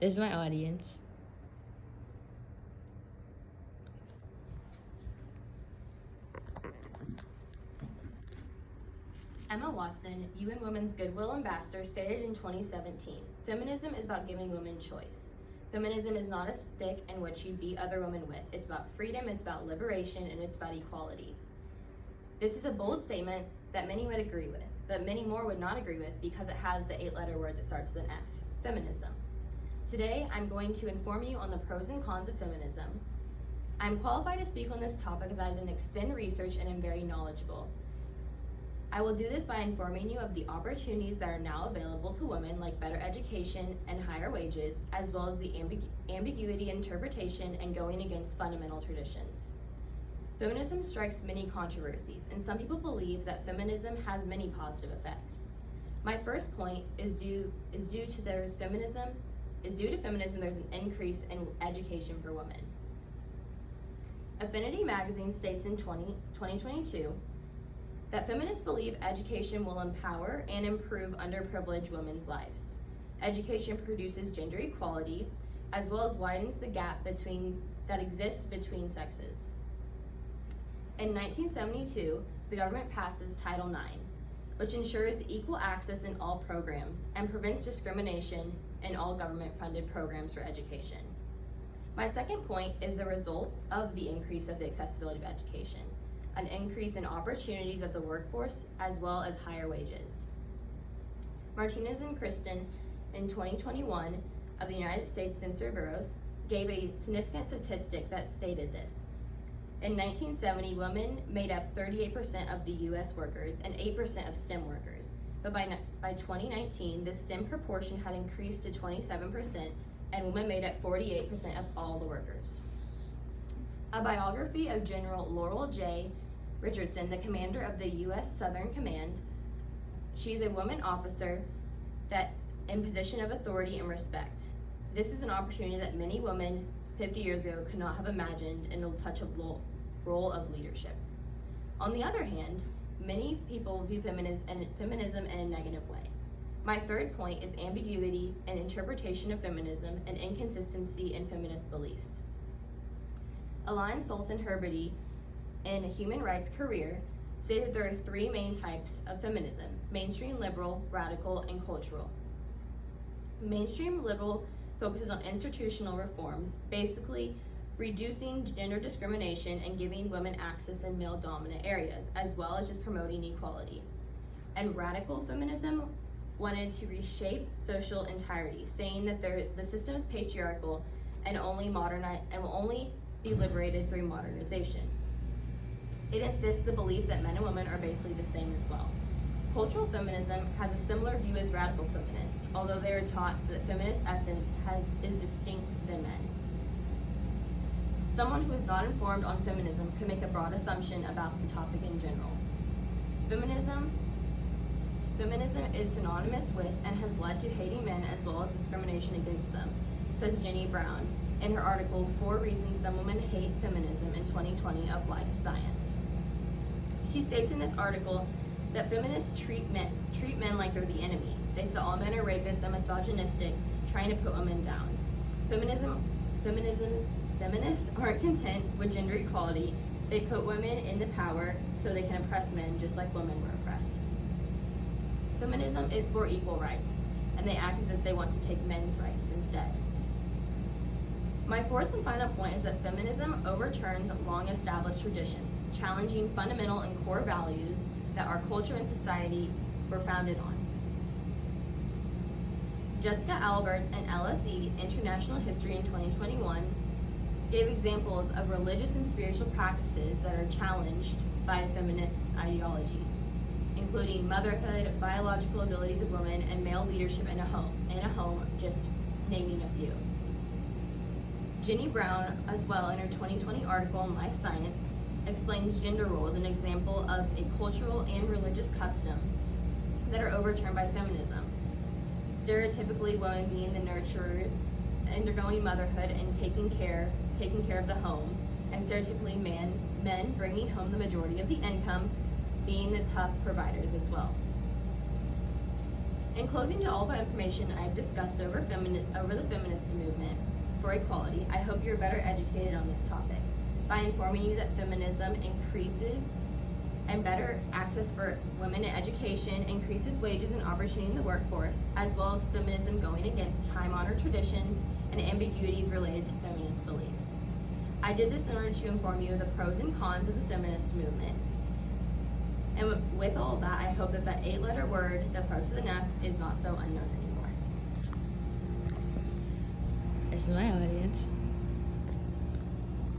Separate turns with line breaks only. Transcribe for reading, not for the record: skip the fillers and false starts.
This is my audience.
Emma Watson, UN Women's Goodwill Ambassador, stated in 2017, "Feminism is about giving women choice. Feminism is not a stick in which you beat other women with. It's about freedom, it's about liberation, and it's about equality." This is a bold statement that many would agree with, but many more would not agree with because it has the 8-letter word that starts with an F, feminism. Today, I'm going to inform you on the pros and cons of feminism. I'm qualified to speak on this topic as I've done extensive research and am very knowledgeable. I will do this by informing you of the opportunities that are now available to women, like better education and higher wages, as well as the ambiguity in interpretation and going against fundamental traditions. Feminism strikes many controversies, and some people believe that feminism has many positive effects. My first point is due to feminism. There's an increase in education for women. Affinity magazine states in 2022 that feminists believe education will empower and improve underprivileged women's lives. Education produces gender equality, as well as widens the gap that exists between sexes. In 1972, the government passes Title IX, which ensures equal access in all programs and prevents discrimination in all government-funded programs for education. My second point is the result of the increase of the accessibility of education, an increase in opportunities of the workforce, as well as higher wages. Martinez and Kristen in 2021 of the United States Census Bureau gave a significant statistic that stated this. In 1970, women made up 38% of the US workers and 8% of STEM workers. But by 2019, the STEM proportion had increased to 27%, and women made up 48% of all the workers. A biography of General Laurel J. Richardson, the commander of the U.S. Southern Command. She's a woman officer that in position of authority and respect. This is an opportunity that many women 50 years ago could not have imagined in a touch of role of leadership. On the other hand, many people view feminism in a negative way. My third point is ambiguity and interpretation of feminism and inconsistency in feminist beliefs. Aline Sultan Herberty, in A Human Rights Career, stated there are 3 main types of feminism: mainstream liberal, radical, and cultural. Mainstream liberal focuses on institutional reforms, basically reducing gender discrimination and giving women access in male-dominant areas, as well as just promoting equality. And radical feminism wanted to reshape social entirety, saying that the system is patriarchal and will only be liberated through modernization. It insists the belief that men and women are basically the same as well. Cultural feminism has a similar view as radical feminists, although they are taught that feminist essence is distinct than men. Someone who is not informed on feminism could make a broad assumption about the topic in general. Feminism is synonymous with and has led to hating men as well as discrimination against them, says Jenny Brown in her article, 4 Reasons Some Women Hate Feminism in 2020 of Life Science. She states in this article that feminists treat men like they're the enemy. They say all men are rapists and misogynistic, trying to put women down. Feminists aren't content with gender equality. They put women in the power so they can oppress men just like women were oppressed. Feminism is for equal rights, and they act as if they want to take men's rights instead. My fourth and final point is that feminism overturns long-established traditions, challenging fundamental and core values that our culture and society were founded on. Jessica Albert and LSE International History in 2021 gave examples of religious and spiritual practices that are challenged by feminist ideologies, including motherhood, biological abilities of women, and male leadership in a home, just naming a few. Jenny Brown, as well, in her 2020 article in Life Science, explains gender roles, an example of a cultural and religious custom that are overturned by feminism. Stereotypically, women being the nurturers, undergoing motherhood and taking care of the home, and stereotypically men bringing home the majority of the income, being the tough providers as well. In closing, to all the information I've discussed over the feminist movement for equality, I hope you're better educated on this topic by informing you that feminism increases and better access for women in education, increases wages and opportunity in the workforce, as well as feminism going against time-honored traditions and ambiguities related to feminist beliefs. I did this in order to inform you of the pros and cons of the feminist movement. And with all of that, I hope that 8-letter word that starts with an F is not so unknown anymore.
This is my audience.